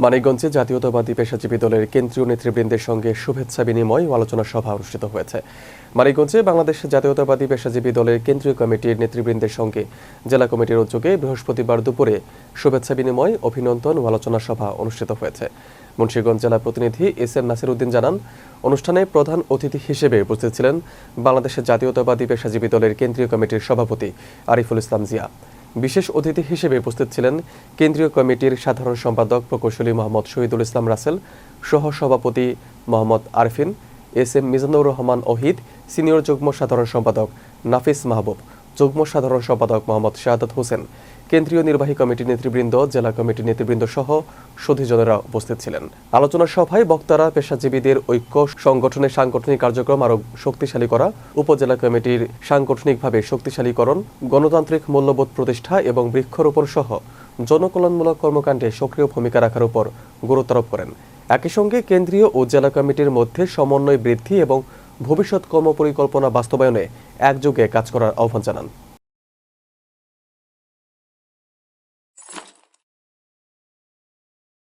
মানিকগঞ্জে জাতীয়তাবাদী পেশাজীবী দলের কেন্দ্রীয় নেতৃবৃন্দের সঙ্গে শুভেচ্ছা বিনিময় ও আলোচনা সভা অনুষ্ঠিত হয়েছে। মানিকগঞ্জে বাংলাদেশ জাতীয়তাবাদী পেশাজীবী দলের কেন্দ্রীয় কমিটির নেতৃবৃন্দের সঙ্গে জেলা কমিটির উদ্যোগে বৃহস্পতিবার দুপুরে শুভেচ্ছা বিনিময়, অভিনন্দন ও আলোচনা সভা অনুষ্ঠিত হয়েছে। মুন্সিগঞ্জ জেলা প্রতিনিধি এস.এম. নাসির উদ্দিন জানান, অনুষ্ঠানে প্রধান অতিথি হিসেবে উপস্থিত ছিলেন বাংলাদেশের জাতীয়তাবাদী পেশাজীবী দলের কেন্দ্রীয় কমিটির সভাপতি আরিফুল ইসলাম জিয়া। বিশেষ অতিথি হিসেবে উপস্থিত ছিলেন কেন্দ্রীয় কমিটির সাধারণ সম্পাদক প্রকৌশলী মোহাম্মদ শহীদুল ইসলাম রাসেল, সহ-সভাপতি মোহাম্মদ আরফিন, এস.এম. মিজানুর রহমান ওহিদ, সিনিয়র যুগ্ম সাধারণ সম্পাদক নাফিস মাহবুব, যুগ্ম সাধারণ সম্পাদক মোহাম্মদ শাহাদাত হোসেন, কেন্দ্রীয় নির্বাহী কমিটির নেতৃবৃন্দ, জেলা কমিটির নেতৃবৃন্দ সহ সুধীজনেরা উপস্থিত ছিলেন। আলোচনা সভায় বক্তারা পেশাজীবীদের ঐক্য সংগঠনের সাংগঠনিক কার্যক্রম আরও শক্তিশালী করা, উপজেলা কমিটির সাংগঠনিকভাবে শক্তিশালীকরণ, গণতান্ত্রিক মূল্যবোধ প্রতিষ্ঠা এবং বৃক্ষরোপণ সহ জনকল্যাণমূলক কর্মকাণ্ডে সক্রিয় ভূমিকা রাখার উপর গুরুত্বারোপ করেন। একই সঙ্গে কেন্দ্রীয় ও জেলা কমিটির মধ্যে সমন্বয় বৃদ্ধি এবং ভবিষ্যৎ কর্মপরিকল্পনা বাস্তবায়নে একযোগে কাজ করার আহ্বান জানান।